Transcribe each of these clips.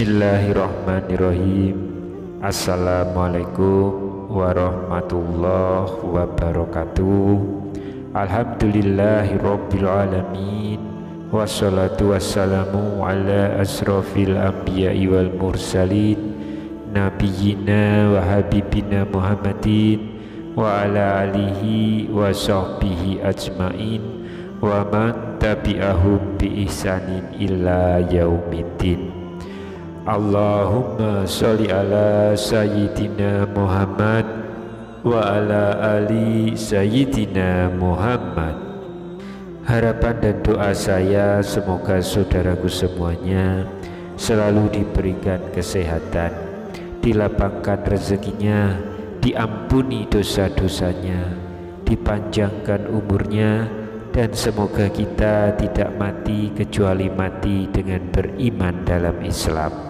Bismillahirrahmanirrahim. Assalamualaikum warahmatullahi wabarakatuh. Alhamdulillahirabbil alamin. Wassalatu wassalamu ala asrofil anbiya'i wal mursalin nabiyyina wa habibina Muhammadin wa ala alihi wa sahbihi ajmain wa man tabi'ahum bi ihsanin illa yaumiddin. Allahumma sholli ala sayyidina Muhammad wa ala ali sayyidina Muhammad. Harapan dan doa saya semoga saudaraku semuanya selalu diberikan kesehatan, dilapangkan rezekinya, diampuni dosa-dosanya, dipanjangkan umurnya, dan semoga kita tidak mati kecuali mati dengan beriman dalam Islam.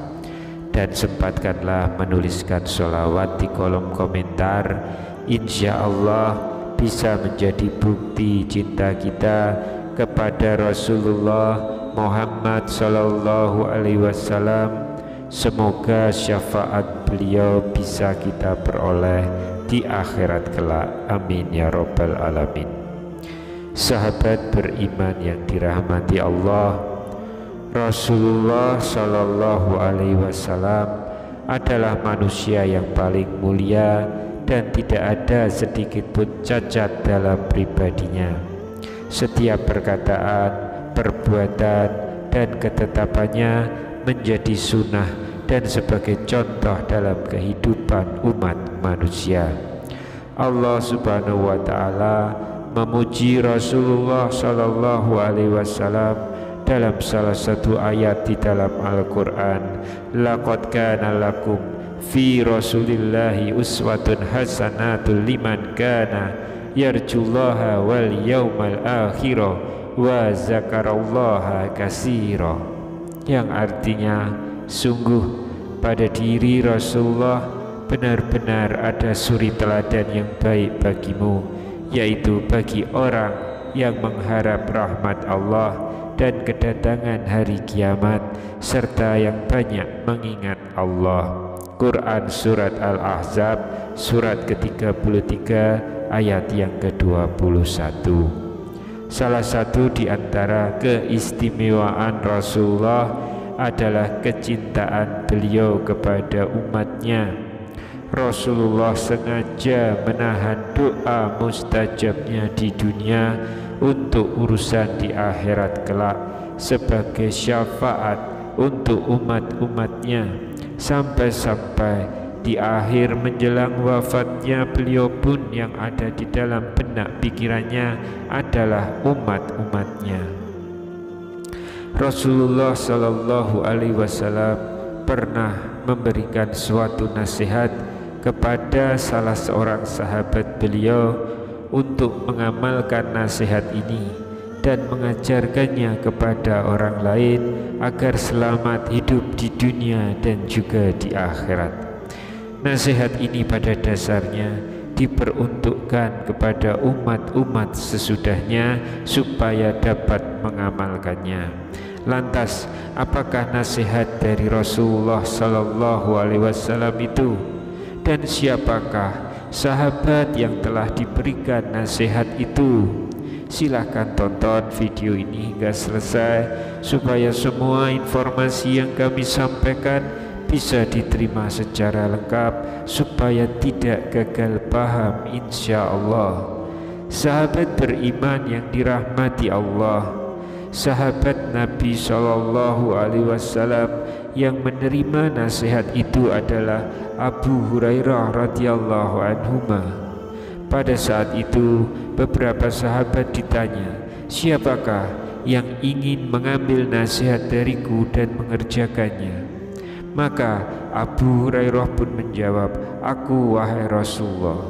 Dan sempatkanlah menuliskan sholawat di kolom komentar. Insya Allah bisa menjadi bukti cinta kita kepada Rasulullah Muhammad Sallallahu Alaihi Wasallam. Semoga syafaat beliau bisa kita peroleh di akhirat kelak. Amin ya Rabbal Alamin. Sahabat beriman yang dirahmati Allah, Rasulullah Sallallahu Alaihi Wasallam adalah manusia yang paling mulia dan tidak ada sedikit pun cacat dalam pribadinya. Setiap perkataan, perbuatan, dan ketetapannya menjadi sunnah dan sebagai contoh dalam kehidupan umat manusia. Allah Subhanahu wa Ta'ala memuji Rasulullah Sallallahu Alaihi Wasallam dalam salah satu ayat di dalam Al-Quran. Laqad kana lakum fi Rasulillahi uswatun hasanatun liman kana yarjullaha wal yawmal akhira wa zakarallaha katsira, yang artinya sungguh pada diri Rasulullah benar-benar ada suri teladan yang baik bagimu, yaitu bagi orang yang mengharap rahmat Allah dan kedatangan hari kiamat serta yang banyak mengingat Allah. Quran Surat Al-Ahzab surat ke-33 ayat yang ke-21. Salah satu di antara keistimewaan Rasulullah adalah kecintaan beliau kepada umatnya. Rasulullah sengaja menahan doa mustajabnya di dunia untuk urusan di akhirat kelak sebagai syafaat untuk umat-umatnya, sampai-sampai di akhir menjelang wafatnya beliau pun yang ada di dalam benak pikirannya adalah umat-umatnya. Rasulullah Sallallahu Alaihi Wasallam pernah memberikan suatu nasihat kepada salah seorang sahabat beliau untuk mengamalkan nasihat ini dan mengajarkannya kepada orang lain agar selamat hidup di dunia dan juga di akhirat. Nasihat ini pada dasarnya diperuntukkan kepada umat-umat sesudahnya supaya dapat mengamalkannya. Lantas, apakah nasihat dari Rasulullah Sallallahu Alaihi Wasallam itu? Dan siapakah sahabat yang telah diberikan nasihat itu? Silahkan tonton video ini hingga selesai supaya semua informasi yang kami sampaikan bisa diterima secara lengkap, supaya tidak gagal paham insya Allah. Sahabat beriman yang dirahmati Allah, sahabat Nabi Shallallahu Alaihi Wasallam yang menerima nasihat itu adalah Abu Hurairah radhiyallahu anhuma. Pada saat itu beberapa sahabat ditanya, siapakah yang ingin mengambil nasihat dariku dan mengerjakannya? Maka Abu Hurairah pun menjawab, aku wahai Rasulullah.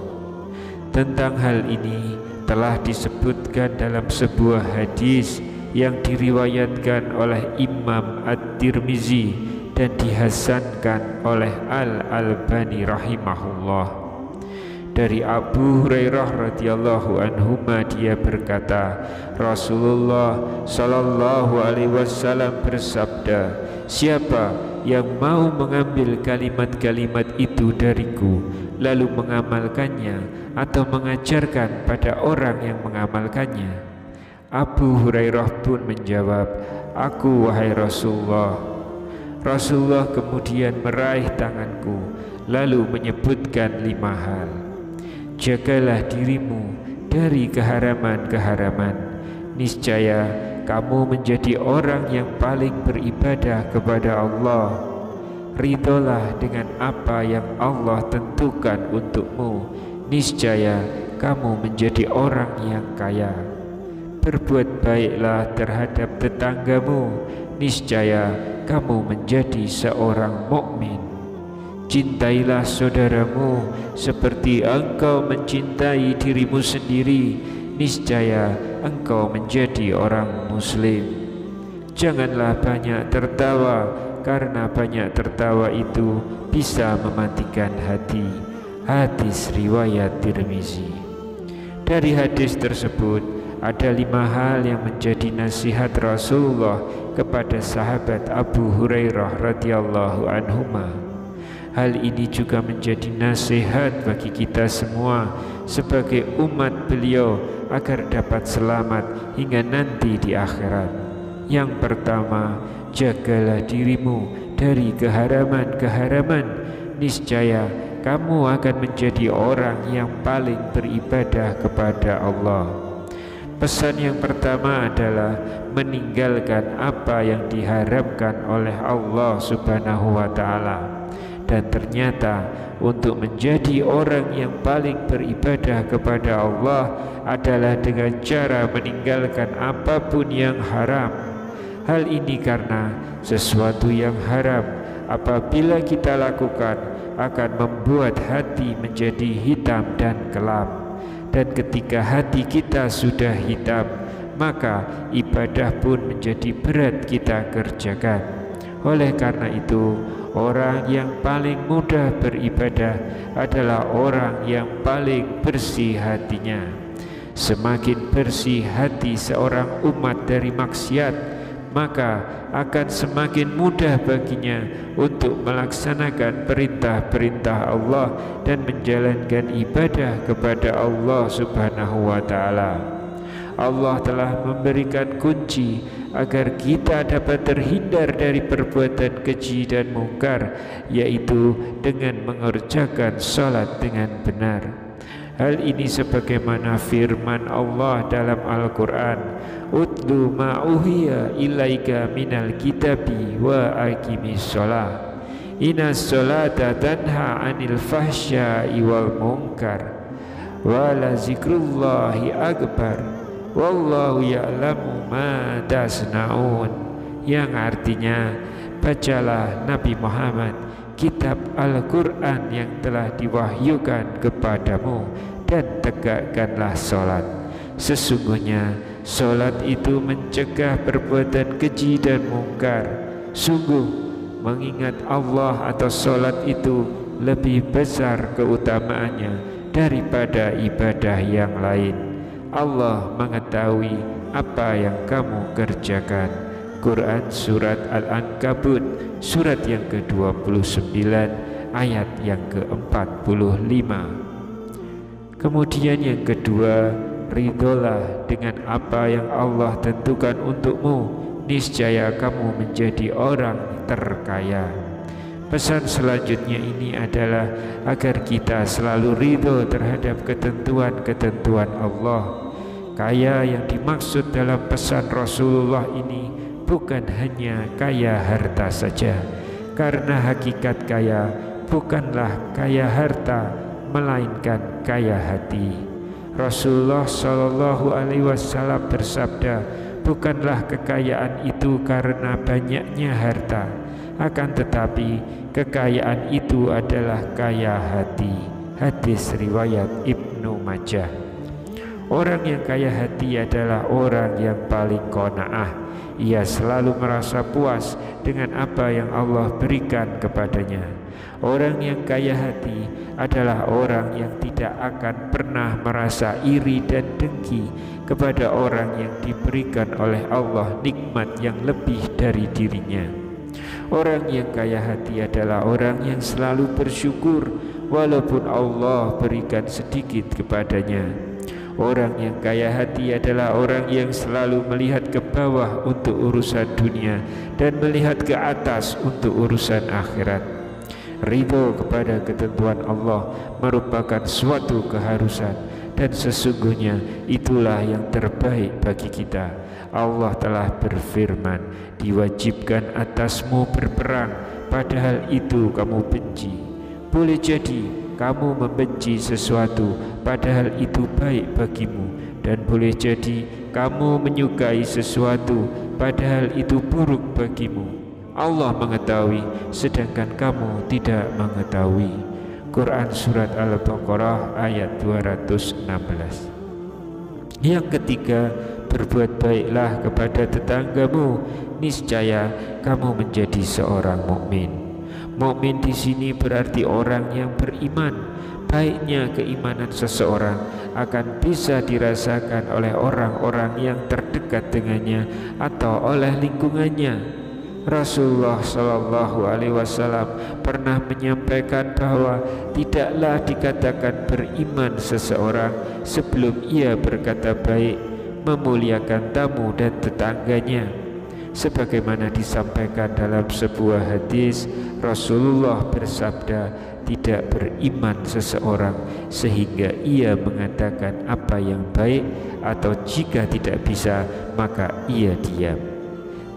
Tentang hal ini telah disebutkan dalam sebuah hadis yang diriwayatkan oleh Imam At-Tirmizi dan dihasankan oleh Al-Albani rahimahullah. Dari Abu Hurairah radhiyallahu anhu dia berkata, Rasulullah sallallahu alaihi wasallam bersabda, siapa yang mau mengambil kalimat-kalimat itu dariku lalu mengamalkannya atau mengajarkan pada orang yang mengamalkannya. Abu Hurairah pun menjawab, aku wahai Rasulullah. Rasulullah kemudian meraih tanganku lalu menyebutkan 5 hal. Jagalah dirimu dari keharaman-keharaman, niscaya kamu menjadi orang yang paling beribadah kepada Allah. Ridholah dengan apa yang Allah tentukan untukmu, niscaya kamu menjadi orang yang kaya. Berbuat baiklah terhadap tetanggamu, niscaya kamu menjadi seorang mukmin. Cintailah saudaramu seperti engkau mencintai dirimu sendiri, niscaya engkau menjadi orang muslim. Janganlah banyak tertawa, karena banyak tertawa itu bisa mematikan hati. Hadis riwayat Tirmizi. Dari hadis tersebut ada 5 hal yang menjadi nasihat Rasulullah kepada sahabat Abu Hurairah radhiyallahu anhuma. Hal ini juga menjadi nasihat bagi kita semua sebagai umat beliau agar dapat selamat hingga nanti di akhirat. Yang pertama, jagalah dirimu dari keharaman-keharaman, niscaya kamu akan menjadi orang yang paling beribadah kepada Allah. Pesan yang pertama adalah meninggalkan apa yang diharamkan oleh Allah Subhanahu wa ta'ala. Dan ternyata untuk menjadi orang yang paling beribadah kepada Allah adalah dengan cara meninggalkan apapun yang haram. Hal ini karena sesuatu yang haram apabila kita lakukan akan membuat hati menjadi hitam dan kelam. Dan ketika hati kita sudah hitam, maka ibadah pun menjadi berat kita kerjakan. Oleh karena itu, orang yang paling mudah beribadah adalah orang yang paling bersih hatinya. Semakin bersih hati seorang umat dari maksiat, maka akan semakin mudah baginya untuk melaksanakan perintah-perintah Allah dan menjalankan ibadah kepada Allah Subhanahu wa ta'ala. Allah telah memberikan kunci agar kita dapat terhindar dari perbuatan keji dan mungkar, yaitu dengan mengerjakan salat dengan benar. Hal ini sebagaimana firman Allah dalam Al-Quran, utlu ma uhiya ilaika minal kitabi wa aqimis sholah, inas sholata tanha anil fahsya'i wal munkar wa la zikrullahi akbar wallahu ya'lamu ma tasna'un. Yang artinya, bacalah Nabi Muhammad kitab Al-Quran yang telah diwahyukan kepadamu dan tegakkanlah sholat. Sesungguhnya sholat itu mencegah perbuatan keji dan mungkar. Sungguh mengingat Allah atau sholat itu lebih besar keutamaannya daripada ibadah yang lain. Allah mengetahui apa yang kamu kerjakan. Quran Surat Al-Ankabut surat yang ke-29 ayat yang ke-45. Kemudian yang kedua, ridholah dengan apa yang Allah tentukan untukmu, niscaya kamu menjadi orang terkaya. Pesan selanjutnya ini adalah agar kita selalu ridho terhadap ketentuan-ketentuan Allah. Kaya yang dimaksud dalam pesan Rasulullah ini bukan hanya kaya harta saja, karena hakikat kaya bukanlah kaya harta, melainkan kaya hati. Rasulullah Shallallahu Alaihi Wasallam bersabda, bukanlah kekayaan itu karena banyaknya harta, akan tetapi kekayaan itu adalah kaya hati. Hadis riwayat Ibnu Majah. Orang yang kaya hati adalah orang yang paling qanaah. Ia selalu merasa puas dengan apa yang Allah berikan kepadanya. Orang yang kaya hati adalah orang yang tidak akan pernah merasa iri dan dengki kepada orang yang diberikan oleh Allah nikmat yang lebih dari dirinya. Orang yang kaya hati adalah orang yang selalu bersyukur walaupun Allah berikan sedikit kepadanya. Orang yang kaya hati adalah orang yang selalu melihat ke bawah untuk urusan dunia dan melihat ke atas untuk urusan akhirat. Ridho kepada ketentuan Allah merupakan suatu keharusan, dan sesungguhnya itulah yang terbaik bagi kita. Allah telah berfirman, diwajibkan atasmu berperang, padahal itu kamu benci. Boleh jadi kamu membenci sesuatu padahal itu baik bagimu, dan boleh jadi kamu menyukai sesuatu padahal itu buruk bagimu. Allah mengetahui sedangkan kamu tidak mengetahui. Quran Surat Al-Baqarah ayat 216. Yang ketiga, berbuat baiklah kepada tetanggamu, niscaya kamu menjadi seorang mukmin. Mukmin di sini berarti orang yang beriman. Baiknya keimanan seseorang akan bisa dirasakan oleh orang-orang yang terdekat dengannya atau oleh lingkungannya. Rasulullah Shallallahu Alaihi Wasallam pernah menyampaikan bahwa tidaklah dikatakan beriman seseorang sebelum ia berkata baik, memuliakan tamu dan tetangganya. Sebagaimana disampaikan dalam sebuah hadis, Rasulullah bersabda, tidak beriman seseorang sehingga ia mengatakan apa yang baik, atau jika tidak bisa maka ia diam.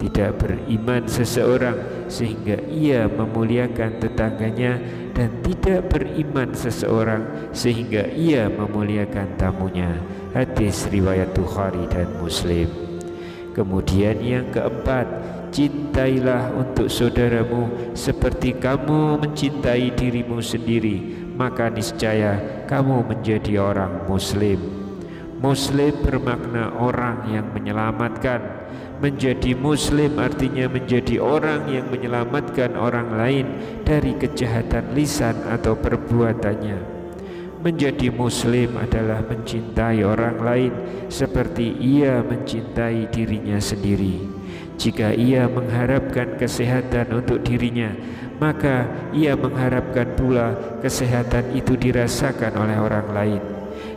Tidak beriman seseorang sehingga ia memuliakan tetangganya, dan tidak beriman seseorang sehingga ia memuliakan tamunya. Hadis riwayat Bukhari dan Muslim. Kemudian yang keempat, cintailah untuk saudaramu seperti kamu mencintai dirimu sendiri, maka niscaya kamu menjadi orang Muslim. Muslim bermakna orang yang menyelamatkan. Menjadi Muslim artinya menjadi orang yang menyelamatkan orang lain dari kejahatan lisan atau perbuatannya. Menjadi Muslim adalah mencintai orang lain seperti ia mencintai dirinya sendiri. Jika ia mengharapkan kesehatan untuk dirinya, maka ia mengharapkan pula kesehatan itu dirasakan oleh orang lain.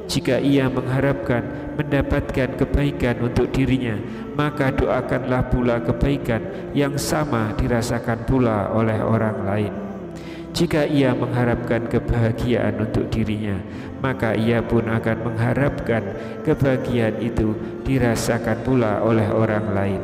Jika ia mengharapkan mendapatkan kebaikan untuk dirinya, maka doakanlah pula kebaikan yang sama dirasakan pula oleh orang lain. Jika ia mengharapkan kebahagiaan untuk dirinya, maka ia pun akan mengharapkan kebahagiaan itu dirasakan pula oleh orang lain.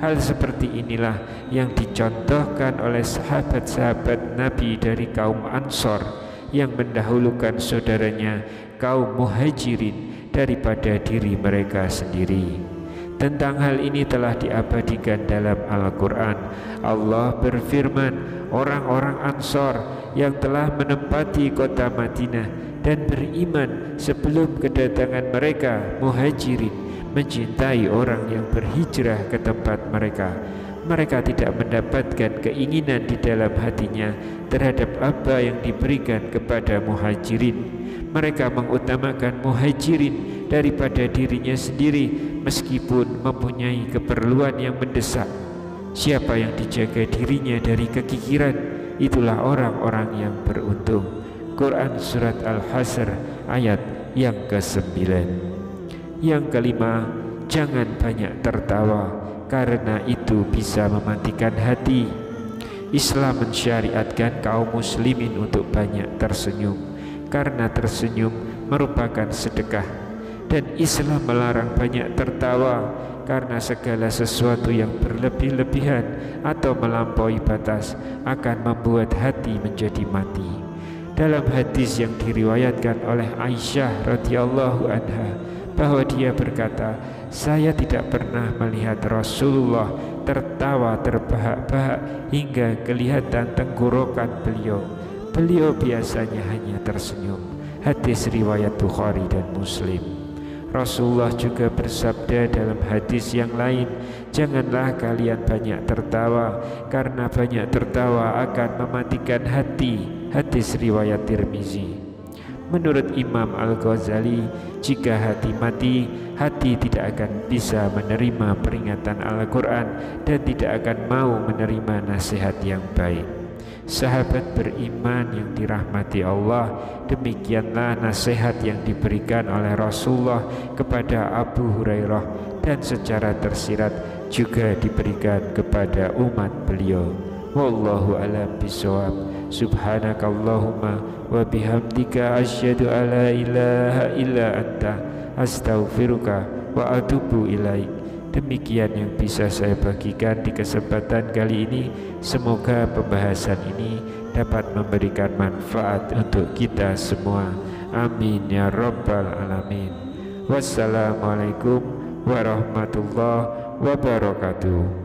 Hal seperti inilah yang dicontohkan oleh sahabat-sahabat Nabi dari kaum Ansor yang mendahulukan saudaranya kaum Muhajirin daripada diri mereka sendiri. Tentang hal ini telah diabadikan dalam Al-Quran. Allah berfirman, orang-orang Ansor yang telah menempati kota Madinah dan beriman sebelum kedatangan mereka Muhajirin mencintai orang yang berhijrah ke tempat mereka. Mereka tidak mendapatkan keinginan di dalam hatinya terhadap apa yang diberikan kepada Muhajirin. Mereka mengutamakan Muhajirin daripada dirinya sendiri meskipun mempunyai keperluan yang mendesak. Siapa yang dijaga dirinya dari kekikiran, itulah orang-orang yang beruntung. Quran Surat Al-Hasr ayat yang ke-9. Yang kelima, jangan banyak tertawa, karena itu bisa mematikan hati. Islam mensyariatkan kaum muslimin untuk banyak tersenyum, karena tersenyum merupakan sedekah. Dan Islam melarang banyak tertawa, karena segala sesuatu yang berlebih-lebihan atau melampaui batas akan membuat hati menjadi mati. Dalam hadis yang diriwayatkan oleh Aisyah radhiyallahu anha, bahwa dia berkata, saya tidak pernah melihat Rasulullah tertawa terbahak-bahak hingga kelihatan tenggorokan beliau. Beliau biasanya hanya tersenyum. Hadis riwayat Bukhari dan Muslim. Rasulullah juga bersabda dalam hadis yang lain, janganlah kalian banyak tertawa, karena banyak tertawa akan mematikan hati. Hadis riwayat Tirmizi. Menurut Imam Al-Ghazali, jika hati mati, hati tidak akan bisa menerima peringatan Al-Quran dan tidak akan mau menerima nasihat yang baik. Sahabat beriman yang dirahmati Allah, demikianlah nasihat yang diberikan oleh Rasulullah kepada Abu Hurairah dan secara tersirat juga diberikan kepada umat beliau. Wallahu a'lam bishawab. Subhanakallahumma wa bihamdika asyhadu alla ilaha illa anta astaghfiruka wa atubu ilaik. Demikian yang bisa saya bagikan di kesempatan kali ini. Semoga pembahasan ini dapat memberikan manfaat untuk kita semua. Amin ya rabbal alamin. Wassalamualaikum warahmatullahi wabarakatuh.